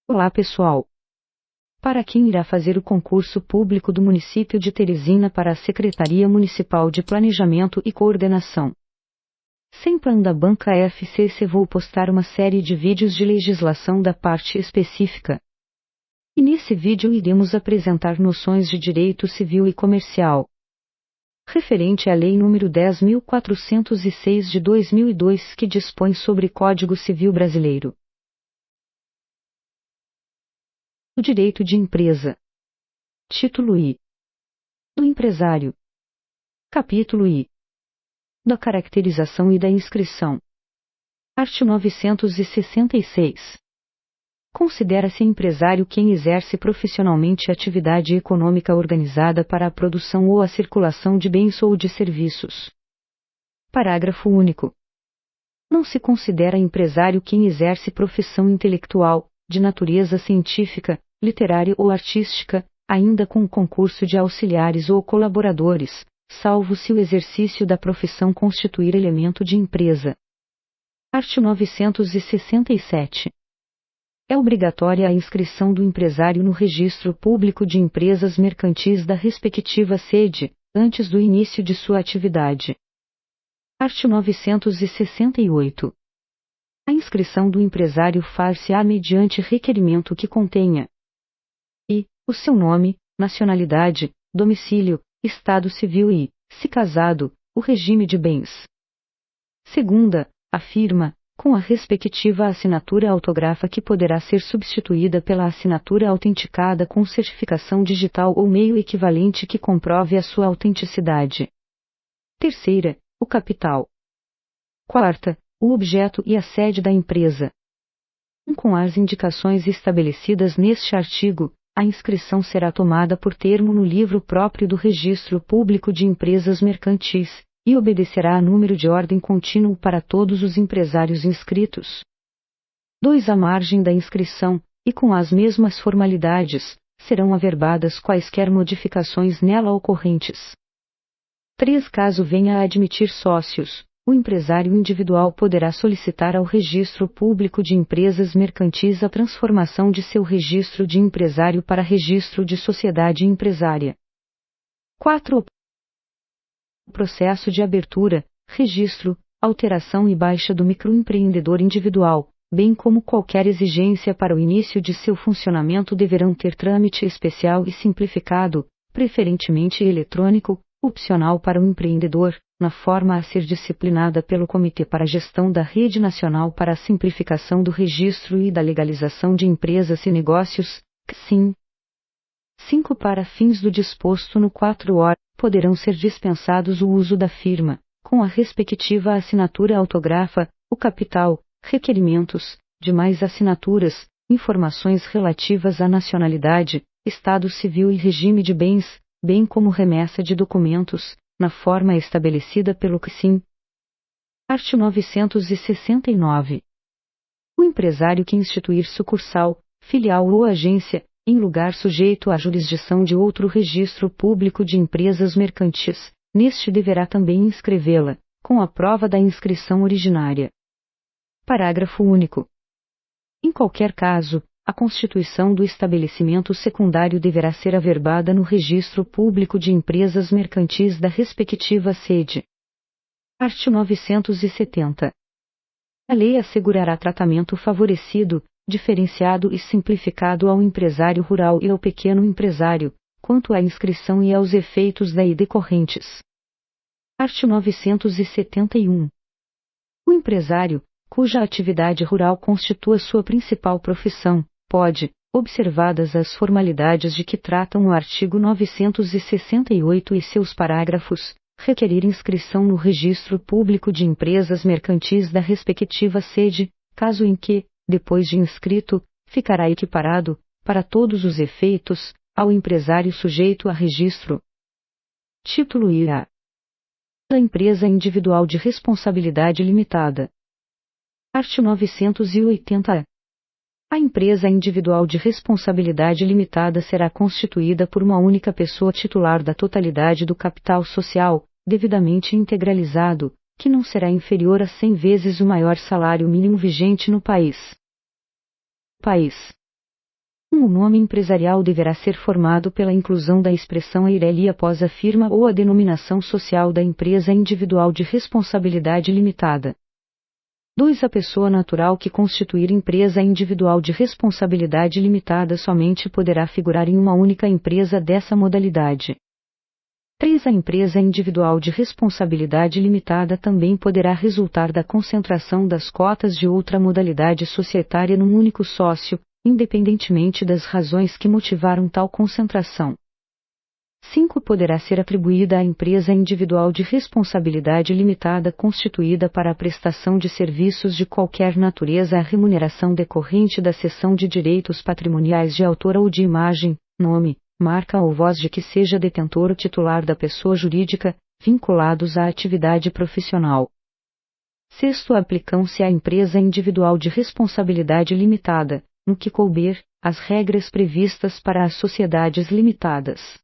Olá pessoal! Para quem irá fazer o concurso público do município de Teresina para a Secretaria Municipal de Planejamento e Coordenação? Sem plano da banca FCC, vou postar uma série de vídeos de legislação da parte específica. E nesse vídeo iremos apresentar noções de direito civil e comercial, referente à Lei nº 10.406 de 2002, que dispõe sobre Código Civil Brasileiro. O direito de empresa. Título I. Do empresário. Capítulo I. Da caracterização e da inscrição. Art. 966. Considera-se empresário quem exerce profissionalmente atividade econômica organizada para a produção ou a circulação de bens ou de serviços. Parágrafo único. Não se considera empresário quem exerce profissão intelectual, de natureza científica, literária ou artística, ainda com concurso de auxiliares ou colaboradores, salvo se o exercício da profissão constituir elemento de empresa. Art. 967. É obrigatória a inscrição do empresário no Registro Público de Empresas Mercantis da respectiva sede, antes do início de sua atividade. Art. 968. A inscrição do empresário far-se-á mediante requerimento que contenha o seu nome, nacionalidade, domicílio, estado civil e, se casado, o regime de bens. Segunda, a firma, com a respectiva assinatura autógrafa que poderá ser substituída pela assinatura autenticada com certificação digital ou meio equivalente que comprove a sua autenticidade. Terceira, o capital. Quarta, o objeto e a sede da empresa. Com as indicações estabelecidas neste artigo, a inscrição será tomada por termo no livro próprio do Registro Público de Empresas Mercantis, e obedecerá a número de ordem contínuo para todos os empresários inscritos. 2. À margem da inscrição, e com as mesmas formalidades, serão averbadas quaisquer modificações nela ocorrentes. 3. Caso venha a admitir sócios, o empresário individual poderá solicitar ao Registro Público de Empresas Mercantis a transformação de seu registro de empresário para registro de sociedade empresária. 4. O processo de abertura, registro, alteração e baixa do microempreendedor individual, bem como qualquer exigência para o início de seu funcionamento deverão ter trâmite especial e simplificado, preferentemente eletrônico, opcional para o empreendedor, na forma a ser disciplinada pelo Comitê para a Gestão da Rede Nacional para a Simplificação do Registro e da Legalização de Empresas e Negócios, CSIM. 5. Para fins do disposto no 4 poderão ser dispensados o uso da firma, com a respectiva assinatura autógrafa, o capital, requerimentos, demais assinaturas, informações relativas à nacionalidade, estado civil e regime de bens, bem como remessa de documentos, na forma estabelecida pelo CSIM. Art. 969. O empresário que instituir sucursal, filial ou agência, em lugar sujeito à jurisdição de outro registro público de empresas mercantis, neste deverá também inscrevê-la, com a prova da inscrição originária. Parágrafo único. Em qualquer caso, a constituição do estabelecimento secundário deverá ser averbada no Registro Público de Empresas Mercantis da respectiva sede. Art. 970. A lei assegurará tratamento favorecido, diferenciado e simplificado ao empresário rural e ao pequeno empresário, quanto à inscrição e aos efeitos daí decorrentes. Art. 971. O empresário, cuja atividade rural constitua sua principal profissão, pode, observadas as formalidades de que tratam o artigo 968 e seus parágrafos, requerer inscrição no Registro Público de Empresas Mercantis da respectiva sede, caso em que, depois de inscrito, ficará equiparado, para todos os efeitos, ao empresário sujeito a registro. Título I. Da empresa individual de responsabilidade limitada. Art. 980. A empresa individual de responsabilidade limitada será constituída por uma única pessoa titular da totalidade do capital social, devidamente integralizado, que não será inferior a 100 vezes o maior salário mínimo vigente no país. O nome empresarial deverá ser formado pela inclusão da expressão EIRELI após a firma ou a denominação social da empresa individual de responsabilidade limitada. 2. A pessoa natural que constituir empresa individual de responsabilidade limitada somente poderá figurar em uma única empresa dessa modalidade. 3. A empresa individual de responsabilidade limitada também poderá resultar da concentração das cotas de outra modalidade societária num único sócio, independentemente das razões que motivaram tal concentração. 5. Poderá ser atribuída à empresa individual de responsabilidade limitada constituída para a prestação de serviços de qualquer natureza a remuneração decorrente da cessão de direitos patrimoniais de autor ou de imagem, nome, marca ou voz de que seja detentor ou titular da pessoa jurídica, vinculados à atividade profissional. 6. Aplicam-se à empresa individual de responsabilidade limitada, no que couber, as regras previstas para as sociedades limitadas.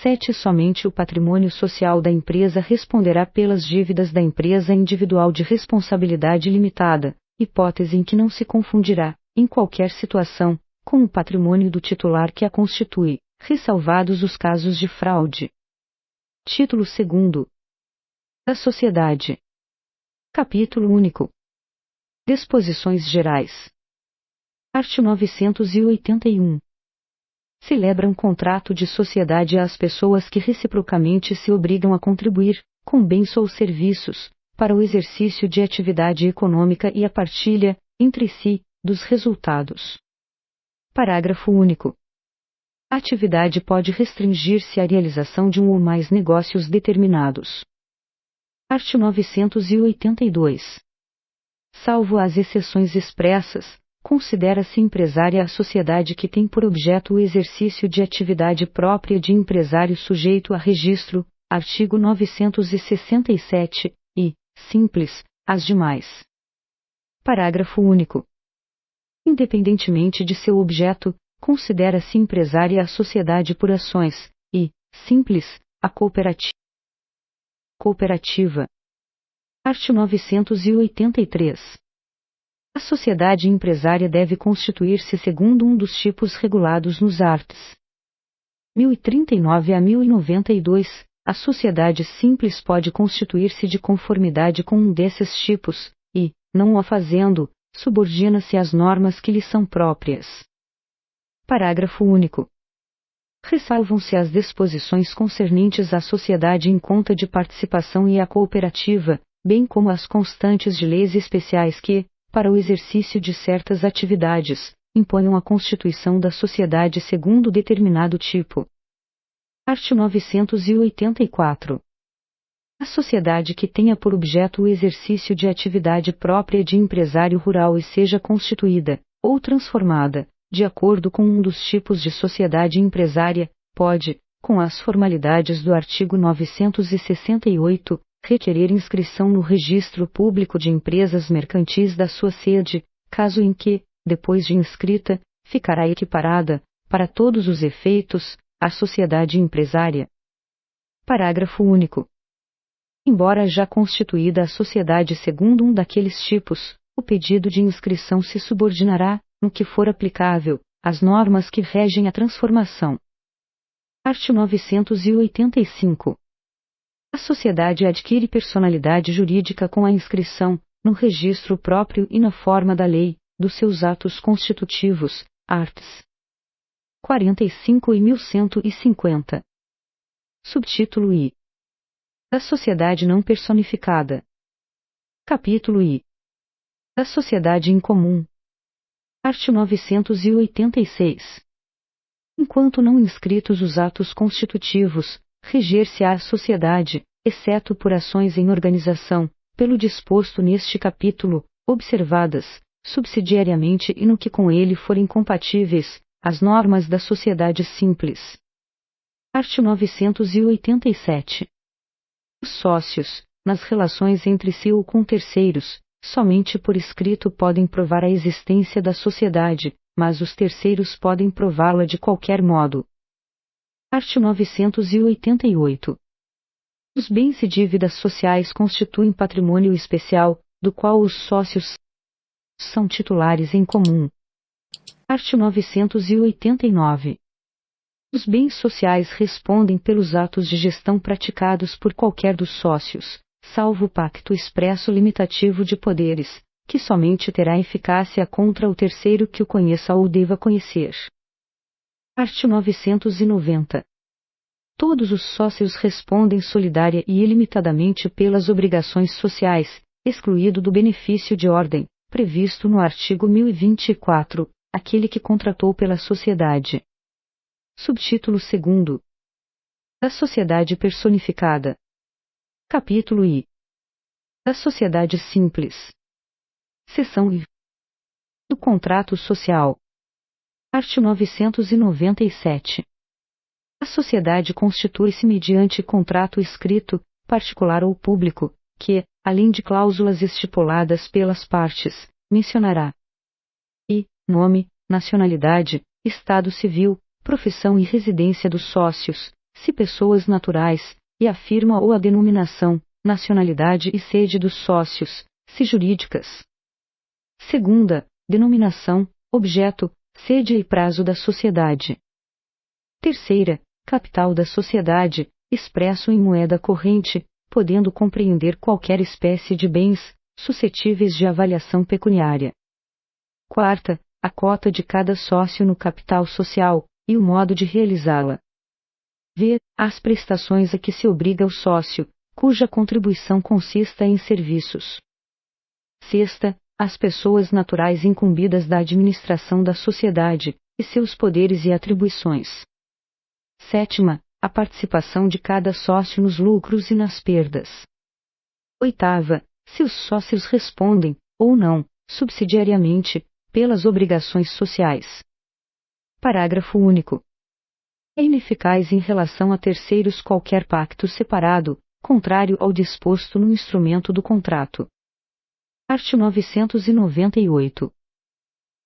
7. Somente o patrimônio social da empresa responderá pelas dívidas da empresa individual de responsabilidade limitada, hipótese em que não se confundirá, em qualquer situação, com o patrimônio do titular que a constitui, ressalvados os casos de fraude. Título 2. Da Sociedade. Capítulo único. Disposições gerais. Art. 981. Celebra um contrato de sociedade às pessoas que reciprocamente se obrigam a contribuir, com bens ou serviços, para o exercício de atividade econômica e a partilha, entre si, dos resultados. Parágrafo único. A atividade pode restringir-se à realização de um ou mais negócios determinados. Art. 982. Salvo as exceções expressas, considera-se empresária a sociedade que tem por objeto o exercício de atividade própria de empresário sujeito a registro, artigo 967, e, simples, as demais. Parágrafo único. Independentemente de seu objeto, considera-se empresária a sociedade por ações, e, simples, a cooperativa. Art. 983. A sociedade empresária deve constituir-se segundo um dos tipos regulados nos arts. 1039 a 1092, a sociedade simples pode constituir-se de conformidade com um desses tipos, e, não o fazendo, subordina-se às normas que lhe são próprias. Parágrafo único. Ressalvam-se as disposições concernentes à sociedade em conta de participação e à cooperativa, bem como as constantes de leis especiais que, para o exercício de certas atividades, imponham a constituição da sociedade segundo determinado tipo. Art. 984. A sociedade que tenha por objeto o exercício de atividade própria de empresário rural e seja constituída, ou transformada, de acordo com um dos tipos de sociedade empresária, pode, com as formalidades do artigo 968, requerer inscrição no Registro Público de Empresas Mercantis da sua sede, caso em que, depois de inscrita, ficará equiparada, para todos os efeitos, à sociedade empresária. Parágrafo único. Embora já constituída a sociedade segundo um daqueles tipos, o pedido de inscrição se subordinará, no que for aplicável, às normas que regem a transformação. Art. 985. A sociedade adquire personalidade jurídica com a inscrição, no registro próprio e na forma da lei, dos seus atos constitutivos, arts. 45 e 1150. Subtítulo I. Da sociedade não personificada. Capítulo I. Da sociedade em comum. Art. 986. Enquanto não inscritos os atos constitutivos, reger-se-á a sociedade, exceto por ações em organização, pelo disposto neste capítulo, observadas, subsidiariamente e no que com ele forem compatíveis, as normas da sociedade simples. Art. 987. Os sócios, nas relações entre si ou com terceiros, somente por escrito podem provar a existência da sociedade, mas os terceiros podem prová-la de qualquer modo. Art. 988. Os bens e dívidas sociais constituem patrimônio especial, do qual os sócios são titulares em comum. Art. 989. Os bens sociais respondem pelos atos de gestão praticados por qualquer dos sócios, salvo o pacto expresso limitativo de poderes, que somente terá eficácia contra o terceiro que o conheça ou deva conhecer. Art. 990. Todos os sócios respondem solidária e ilimitadamente pelas obrigações sociais, excluído do benefício de ordem, previsto no artigo 1024, aquele que contratou pela sociedade. Subtítulo 2º. Da sociedade personificada. Capítulo I. Da sociedade simples. Seção I. Do contrato social. Art. 997. A sociedade constitui-se mediante contrato escrito, particular ou público, que, além de cláusulas estipuladas pelas partes, mencionará i. Nome, nacionalidade, estado civil, profissão e residência dos sócios, se pessoas naturais, e a firma ou a denominação, nacionalidade e sede dos sócios, se jurídicas. Segunda, denominação, objeto, sede e prazo da sociedade. Terceira, capital da sociedade, expresso em moeda corrente, podendo compreender qualquer espécie de bens, suscetíveis de avaliação pecuniária. Quarta, a cota de cada sócio no capital social, e o modo de realizá-la. V. As prestações a que se obriga o sócio, cuja contribuição consista em serviços. Sexta, as pessoas naturais incumbidas da administração da sociedade, e seus poderes e atribuições. Sétima, a participação de cada sócio nos lucros e nas perdas. Oitava, se os sócios respondem, ou não, subsidiariamente, pelas obrigações sociais. Parágrafo único. É ineficaz em relação a terceiros qualquer pacto separado, contrário ao disposto no instrumento do contrato. Art. 998.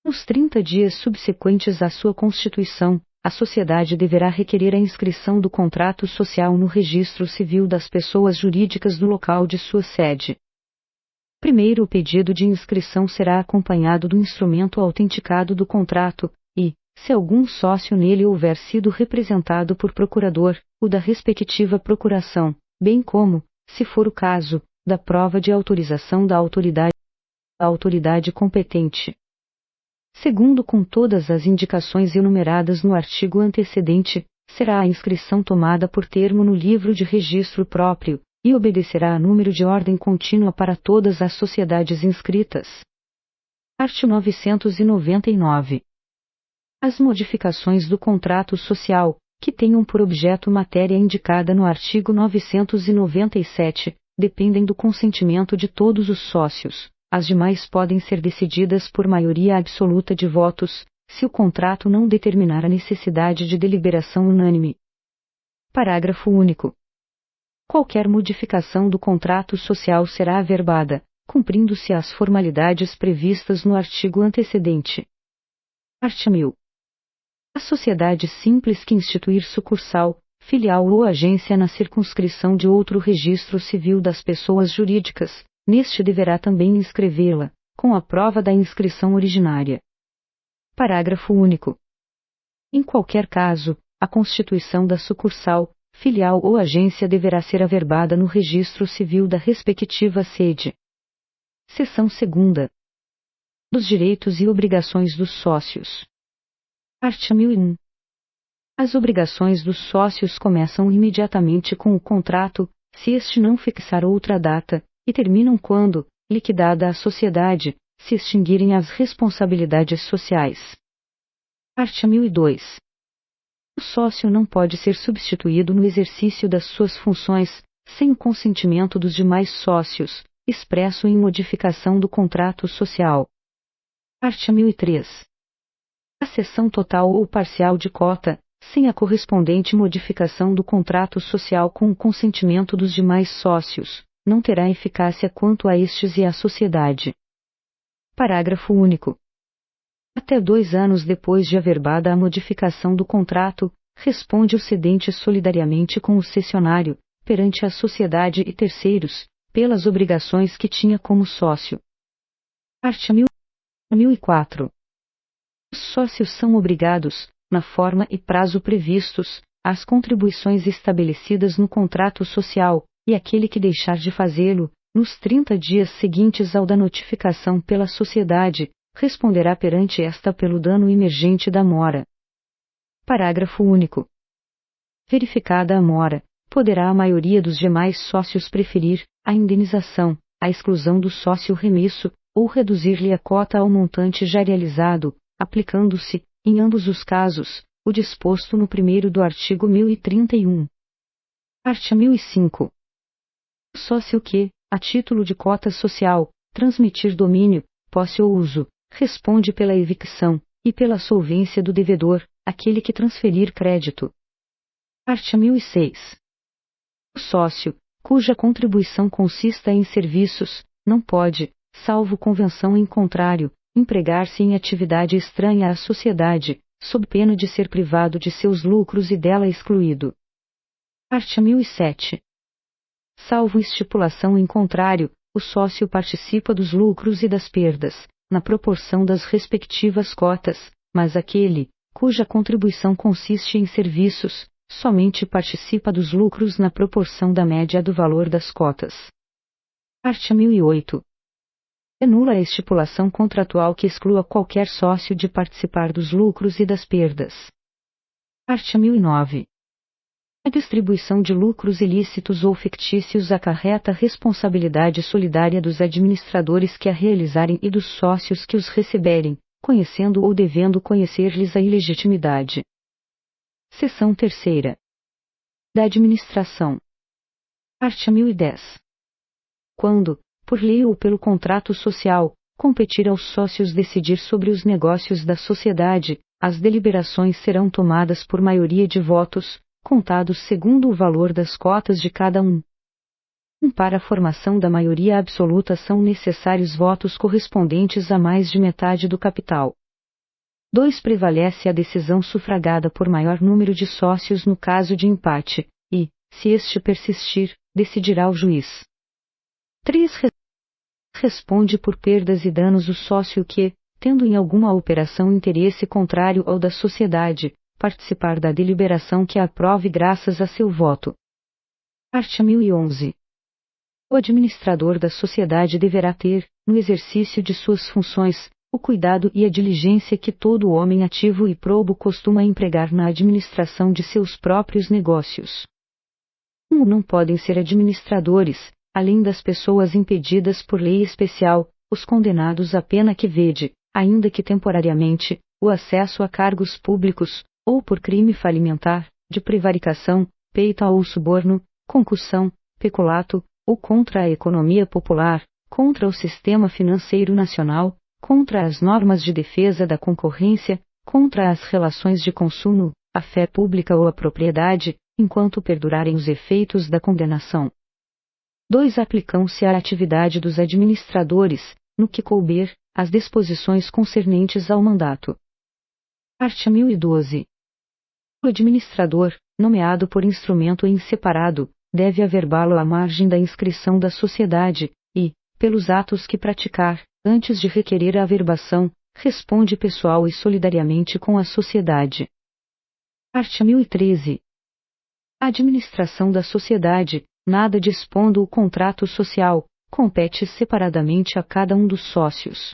Nos 30 dias subsequentes à sua constituição, a sociedade deverá requerer a inscrição do contrato social no registro civil das pessoas jurídicas do local de sua sede. Primeiro, o pedido de inscrição será acompanhado do instrumento autenticado do contrato, e, se algum sócio nele houver sido representado por procurador, o da respectiva procuração, bem como, se for o caso, da prova de autorização da autoridade competente. Segundo, com todas as indicações enumeradas no artigo antecedente, será a inscrição tomada por termo no livro de registro próprio, e obedecerá a número de ordem contínua para todas as sociedades inscritas. Art. 999. As modificações do contrato social, que tenham por objeto matéria indicada no artigo 997, dependem do consentimento de todos os sócios. As demais podem ser decididas por maioria absoluta de votos, se o contrato não determinar a necessidade de deliberação unânime. Parágrafo único. Qualquer modificação do contrato social será averbada, cumprindo-se as formalidades previstas no artigo antecedente. Art. 1000. A sociedade simples que instituir sucursal, filial ou agência na circunscrição de outro registro civil das pessoas jurídicas, neste deverá também inscrevê-la, com a prova da inscrição originária. Parágrafo único. Em qualquer caso, a constituição da sucursal, filial ou agência deverá ser averbada no registro civil da respectiva sede. Seção 2ª. Dos direitos e obrigações dos sócios. Art. 1001. As obrigações dos sócios começam imediatamente com o contrato, se este não fixar outra data, e terminam quando, liquidada a sociedade, se extinguirem as responsabilidades sociais. Art. 1002. O sócio não pode ser substituído no exercício das suas funções, sem o consentimento dos demais sócios, expresso em modificação do contrato social. Art. 1003. A cessão total ou parcial de cota, sem a correspondente modificação do contrato social com o consentimento dos demais sócios, não terá eficácia quanto a estes e à sociedade. Parágrafo único. Até 2 anos depois de averbada a modificação do contrato, responde o cedente solidariamente com o cessionário, perante a sociedade e terceiros, pelas obrigações que tinha como sócio. Art. 1004. O Os sócios são obrigados, na forma e prazo previstos, às contribuições estabelecidas no contrato social, e aquele que deixar de fazê-lo, nos 30 dias seguintes ao da notificação pela sociedade, responderá perante esta pelo dano emergente da mora. Parágrafo único. Verificada a mora, poderá a maioria dos demais sócios preferir a indenização, a exclusão do sócio remisso, ou reduzir-lhe a cota ao montante já realizado, aplicando-se, em ambos os casos, o disposto no primeiro do artigo 1031. Art. 1005. O sócio que, a título de cota social, transmitir domínio, posse ou uso, responde pela evicção, e pela solvência do devedor, aquele que transferir crédito. Art. 1006. O sócio, cuja contribuição consista em serviços, não pode, salvo convenção em contrário, empregar-se em atividade estranha à sociedade, sob pena de ser privado de seus lucros e dela excluído. Art. 1007. Salvo estipulação em contrário, o sócio participa dos lucros e das perdas, na proporção das respectivas cotas, mas aquele, cuja contribuição consiste em serviços, somente participa dos lucros na proporção da média do valor das cotas. Art. 1008. É nula a estipulação contratual que exclua qualquer sócio de participar dos lucros e das perdas. Art. 1009. A distribuição de lucros ilícitos ou fictícios acarreta responsabilidade solidária dos administradores que a realizarem e dos sócios que os receberem, conhecendo ou devendo conhecer-lhes a ilegitimidade. Seção 3ª. Da administração. Art. 1010. Quando, por lei ou pelo contrato social, competir aos sócios decidir sobre os negócios da sociedade, as deliberações serão tomadas por maioria de votos, contados segundo o valor das cotas de cada um. Para a formação da maioria absoluta são necessários votos correspondentes a mais de metade do capital. 2. Prevalece a decisão sufragada por maior número de sócios no caso de empate, e, se este persistir, decidirá o juiz. 3. Responde por perdas e danos o sócio que, tendo em alguma operação interesse contrário ao da sociedade, participar da deliberação que a aprove graças a seu voto. Art. 1011. O administrador da sociedade deverá ter, no exercício de suas funções, o cuidado e a diligência que todo homem ativo e probo costuma empregar na administração de seus próprios negócios. Não podem ser administradores, além das pessoas impedidas por lei especial, os condenados à pena que vede, ainda que temporariamente, o acesso a cargos públicos, ou por crime falimentar, de prevaricação, peita ou suborno, concussão, peculato, ou contra a economia popular, contra o sistema financeiro nacional, contra as normas de defesa da concorrência, contra as relações de consumo, a fé pública ou a propriedade, enquanto perdurarem os efeitos da condenação. 2. Aplicam-se à atividade dos administradores, no que couber, as disposições concernentes ao mandato. Art. 1012. O administrador, nomeado por instrumento em separado, deve averbá-lo à margem da inscrição da sociedade, e, pelos atos que praticar, antes de requerer a averbação, responde pessoal e solidariamente com a sociedade. Art. 1013. A administração da sociedade, nada dispondo o contrato social, compete separadamente a cada um dos sócios.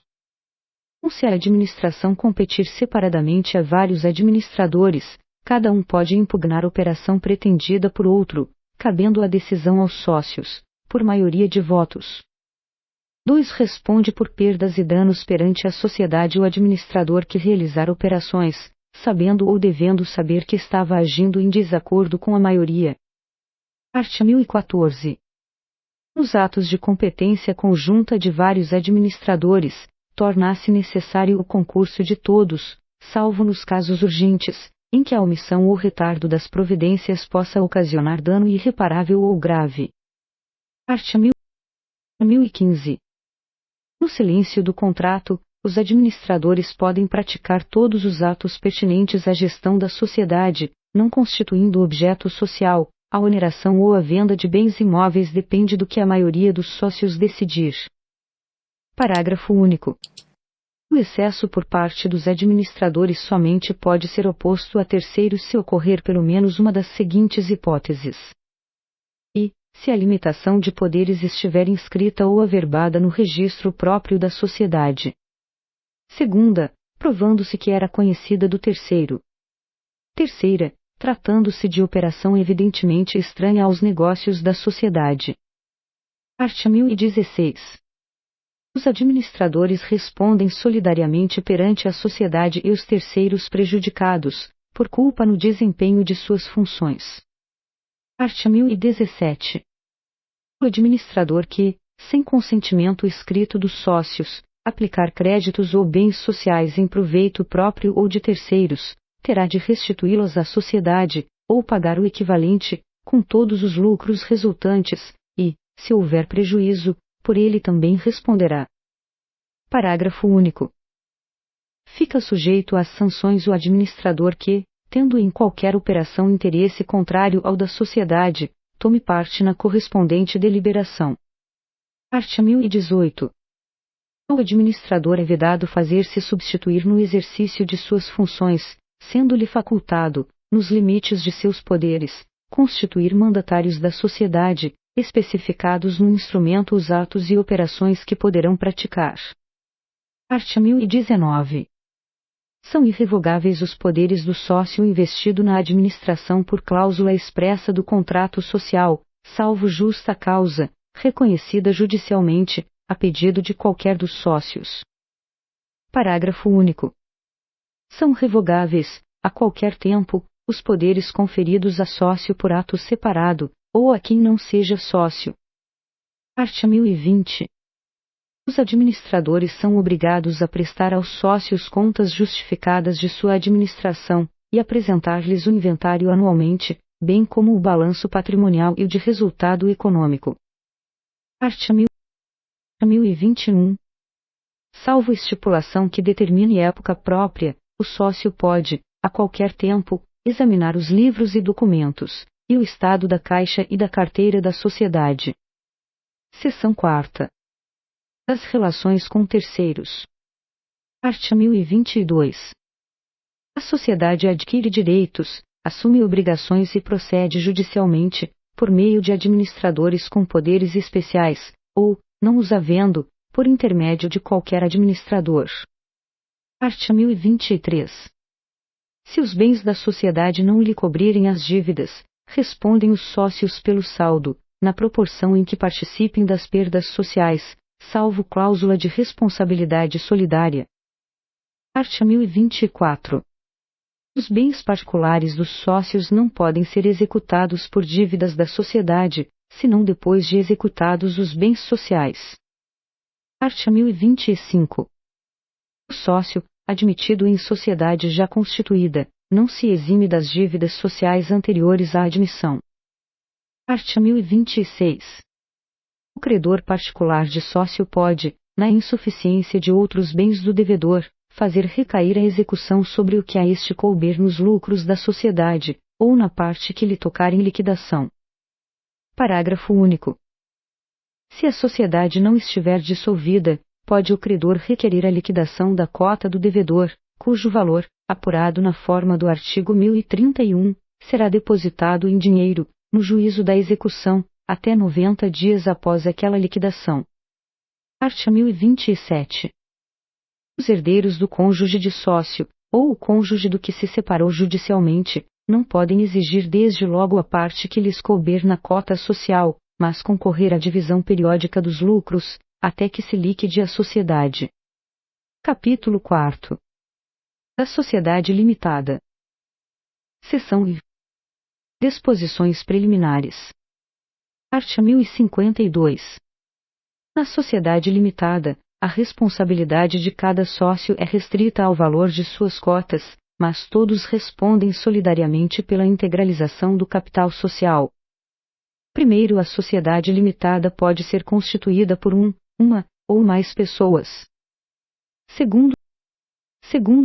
Se a administração competir separadamente a vários administradores, cada um pode impugnar a operação pretendida por outro, cabendo a decisão aos sócios, por maioria de votos. 2. Responde por perdas e danos perante a sociedade o administrador que realizar operações, sabendo ou devendo saber que estava agindo em desacordo com a maioria. Art. 1014. Nos atos de competência conjunta de vários administradores, torna-se necessário o concurso de todos, salvo nos casos urgentes, em que a omissão ou retardo das providências possa ocasionar dano irreparável ou grave. Art. 1015. No silêncio do contrato, os administradores podem praticar todos os atos pertinentes à gestão da sociedade, não constituindo objeto social. A oneração ou a venda de bens imóveis depende do que a maioria dos sócios decidir. Parágrafo único. O excesso por parte dos administradores somente pode ser oposto a terceiros se ocorrer pelo menos uma das seguintes hipóteses. Se a limitação de poderes estiver inscrita ou averbada no registro próprio da sociedade. Segunda, provando-se que era conhecida do terceiro. Terceira, tratando-se de operação evidentemente estranha aos negócios da sociedade. Art. 1016. Os administradores respondem solidariamente perante a sociedade e os terceiros prejudicados, por culpa no desempenho de suas funções. Art. 1017. O administrador que, sem consentimento escrito dos sócios, aplicar créditos ou bens sociais em proveito próprio ou de terceiros, terá de restituí-los à sociedade, ou pagar o equivalente, com todos os lucros resultantes, e, se houver prejuízo, por ele também responderá. Parágrafo único. Fica sujeito às sanções o administrador que, tendo em qualquer operação interesse contrário ao da sociedade, tome parte na correspondente deliberação. Art. 1018. Ao administrador é vedado fazer-se substituir no exercício de suas funções, sendo-lhe facultado, nos limites de seus poderes, constituir mandatários da sociedade, especificados no instrumento os atos e operações que poderão praticar. Art. 1019. São irrevogáveis os poderes do sócio investido na administração por cláusula expressa do contrato social, salvo justa causa, reconhecida judicialmente, a pedido de qualquer dos sócios. Parágrafo único. São revogáveis, a qualquer tempo, os poderes conferidos a sócio por ato separado, ou a quem não seja sócio. Art. 1020. Os administradores são obrigados a prestar aos sócios contas justificadas de sua administração, e apresentar-lhes o inventário anualmente, bem como o balanço patrimonial e o de resultado econômico. Art. 1021. Salvo estipulação que determine época própria, o sócio pode, a qualquer tempo, examinar os livros e documentos, e o estado da caixa e da carteira da sociedade. Seção 4ª. Das relações com terceiros. Art. 1022. A sociedade adquire direitos, assume obrigações e procede judicialmente, por meio de administradores com poderes especiais, ou, não os havendo, por intermédio de qualquer administrador. Art. 1023. Se os bens da sociedade não lhe cobrirem as dívidas, respondem os sócios pelo saldo, na proporção em que participem das perdas sociais, salvo cláusula de responsabilidade solidária. Art. 1024. Os bens particulares dos sócios não podem ser executados por dívidas da sociedade, senão depois de executados os bens sociais. Art. 1025. O sócio, admitido em sociedade já constituída, não se exime das dívidas sociais anteriores à admissão. Art. 1026. O credor particular de sócio pode, na insuficiência de outros bens do devedor, fazer recair a execução sobre o que a este couber nos lucros da sociedade, ou na parte que lhe tocar em liquidação. Parágrafo único. Se a sociedade não estiver dissolvida, pode o credor requerer a liquidação da cota do devedor, cujo valor, apurado na forma do artigo 1031, será depositado em dinheiro, no juízo da execução, até 90 dias após aquela liquidação. Art. 1027. Os herdeiros do cônjuge de sócio, ou o cônjuge do que se separou judicialmente, não podem exigir desde logo a parte que lhes couber na cota social, mas concorrer à divisão periódica dos lucros, até que se liquide a sociedade. Capítulo 4. Da Sociedade Limitada. Seção I. Disposições preliminares. Art. 1052. Na sociedade limitada, a responsabilidade de cada sócio é restrita ao valor de suas cotas, mas todos respondem solidariamente pela integralização do capital social. Primeiro, a sociedade limitada pode ser constituída por uma ou mais pessoas. Segundo,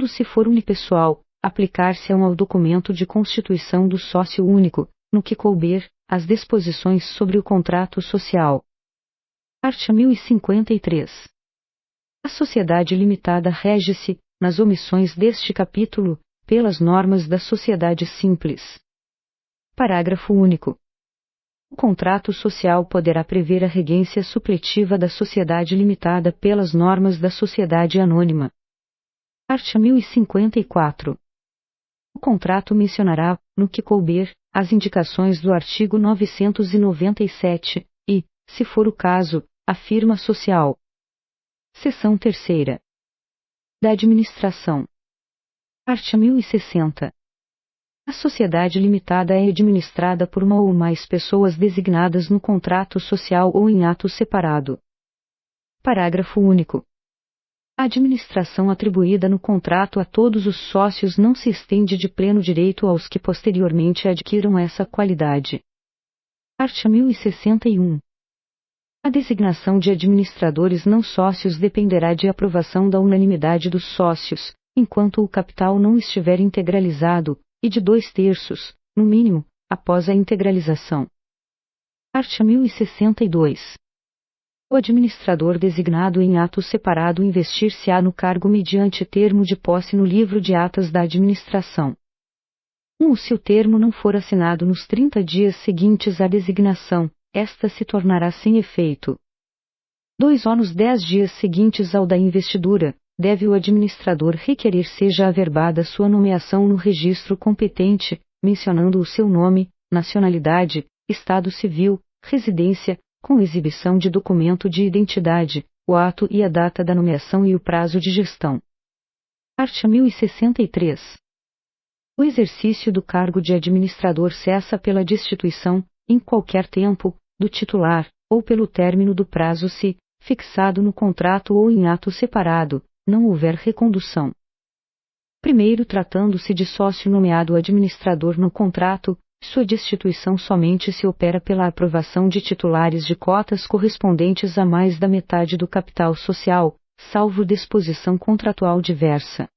se for unipessoal, aplicar-se-ão ao documento de constituição do sócio único, no que couber, as disposições sobre o contrato social. Art. 1053. A sociedade limitada rege-se, nas omissões deste capítulo, pelas normas da sociedade simples. Parágrafo único. O contrato social poderá prever a regência supletiva da sociedade limitada pelas normas da sociedade anônima. Art. 1054. O contrato mencionará, no que couber, as indicações do artigo 997 e, se for o caso, a firma social. Seção 3ª. Da administração. Art. 1060. A sociedade limitada é administrada por uma ou mais pessoas designadas no contrato social ou em ato separado. Parágrafo único. A administração atribuída no contrato a todos os sócios não se estende de pleno direito aos que posteriormente adquiram essa qualidade. Art. 1061. A designação de administradores não sócios dependerá de aprovação da unanimidade dos sócios, enquanto o capital não estiver integralizado, e de 2/3, no mínimo, após a integralização. Art. 1062. O administrador designado em ato separado investir-se-á no cargo mediante termo de posse no livro de atas da administração. Se o termo não for assinado nos 30 dias seguintes à designação, esta se tornará sem efeito. 2 nos 10 dias seguintes ao da investidura, deve o administrador requerer seja averbada sua nomeação no registro competente, mencionando o seu nome, nacionalidade, estado civil, residência, com exibição de documento de identidade, o ato e a data da nomeação e o prazo de gestão. Art. 1063. O exercício do cargo de administrador cessa pela destituição, em qualquer tempo, do titular, ou pelo término do prazo se, fixado no contrato ou em ato separado, não houver recondução. Primeiro, tratando-se de sócio nomeado administrador no contrato, sua destituição somente se opera pela aprovação de titulares de cotas correspondentes a mais da metade do capital social, salvo disposição contratual diversa.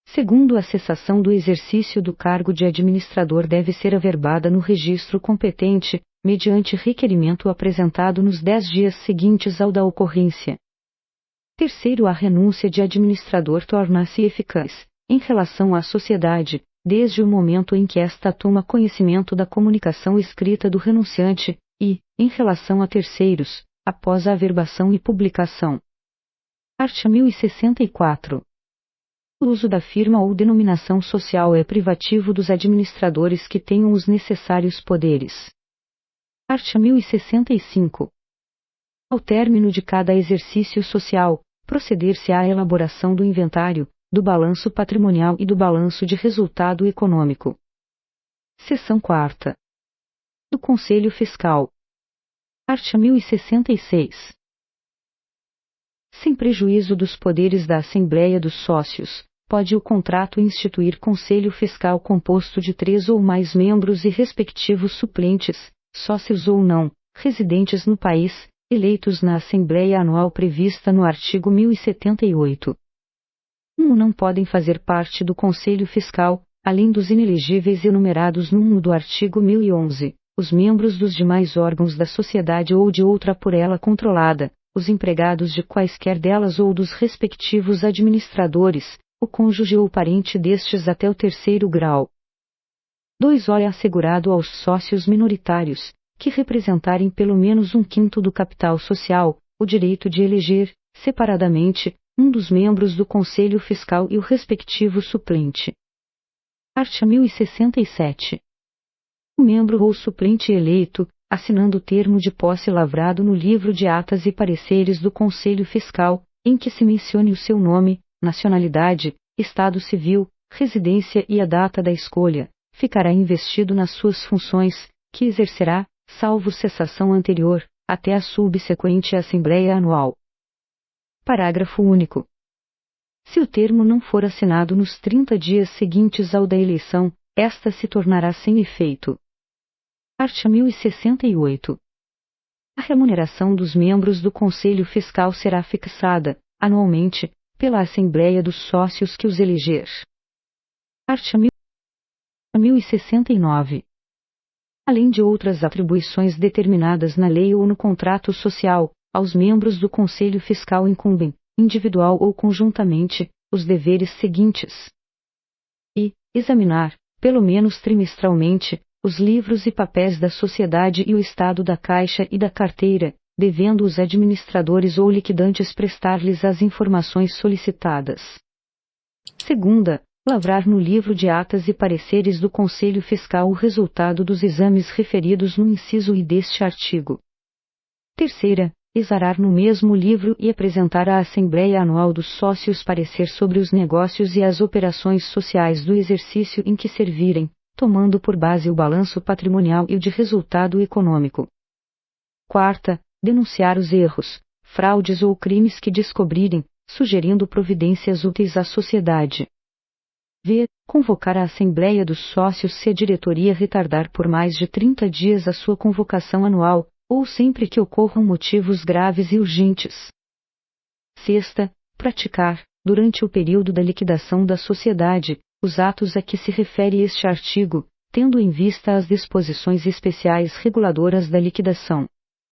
Segundo, a cessação do exercício do cargo de administrador deve ser averbada no registro competente, mediante requerimento apresentado nos 10 dias seguintes ao da ocorrência. Terceiro, a renúncia de administrador torna-se eficaz, em relação à sociedade, desde o momento em que esta toma conhecimento da comunicação escrita do renunciante, e, em relação a terceiros, após a averbação e publicação. Art. 1064. O uso da firma ou denominação social é privativo dos administradores que tenham os necessários poderes. Art. 1065. Ao término de cada exercício social, proceder-se à elaboração do inventário, do balanço patrimonial e do balanço de resultado econômico. Seção 4ª. Do Conselho Fiscal. Art. 1066. Sem prejuízo dos poderes da Assembleia dos Sócios, pode o contrato instituir Conselho Fiscal composto de 3 ou mais membros e respectivos suplentes, sócios ou não, residentes no país, eleitos na Assembleia Anual prevista no artigo 1078. Não podem fazer parte do Conselho Fiscal, além dos inelegíveis enumerados no 1 do artigo 1011, os membros dos demais órgãos da sociedade ou de outra por ela controlada, os empregados de quaisquer delas ou dos respectivos administradores, o cônjuge ou parente destes até o 3º grau. 2. É assegurado aos sócios minoritários, que representarem pelo menos 1/5 do capital social, o direito de eleger, separadamente, um dos membros do Conselho Fiscal e o respectivo suplente. Art. 1067. O membro ou suplente eleito, assinando o termo de posse lavrado no livro de atas e pareceres do Conselho Fiscal, em que se mencione o seu nome, nacionalidade, estado civil, residência e a data da escolha, ficará investido nas suas funções, que exercerá, salvo cessação anterior, até a subsequente Assembleia Anual. Parágrafo único. Se o termo não for assinado nos 30 dias seguintes ao da eleição, esta se tornará sem efeito. Art. 1068. A remuneração dos membros do Conselho Fiscal será fixada, anualmente, pela Assembleia dos Sócios que os eleger. Art. 1069. Além de outras atribuições determinadas na lei ou no contrato social, aos membros do Conselho Fiscal incumbem, individual ou conjuntamente, os deveres seguintes: e examinar, pelo menos trimestralmente, os livros e papéis da sociedade e o estado da caixa e da carteira, devendo os administradores ou liquidantes prestar-lhes as informações solicitadas. Segunda, lavrar no livro de atas e pareceres do Conselho Fiscal o resultado dos exames referidos no inciso I deste artigo. Terceira, exarar no mesmo livro e apresentar à Assembleia Anual dos Sócios parecer sobre os negócios e as operações sociais do exercício em que servirem, tomando por base o balanço patrimonial e o de resultado econômico. Quarta, denunciar os erros, fraudes ou crimes que descobrirem, sugerindo providências úteis à sociedade. V. Convocar a Assembleia dos Sócios se a diretoria retardar por mais de 30 dias a sua convocação anual, ou sempre que ocorram motivos graves e urgentes. Sexta, praticar, durante o período da liquidação da sociedade, os atos a que se refere este artigo, tendo em vista as disposições especiais reguladoras da liquidação.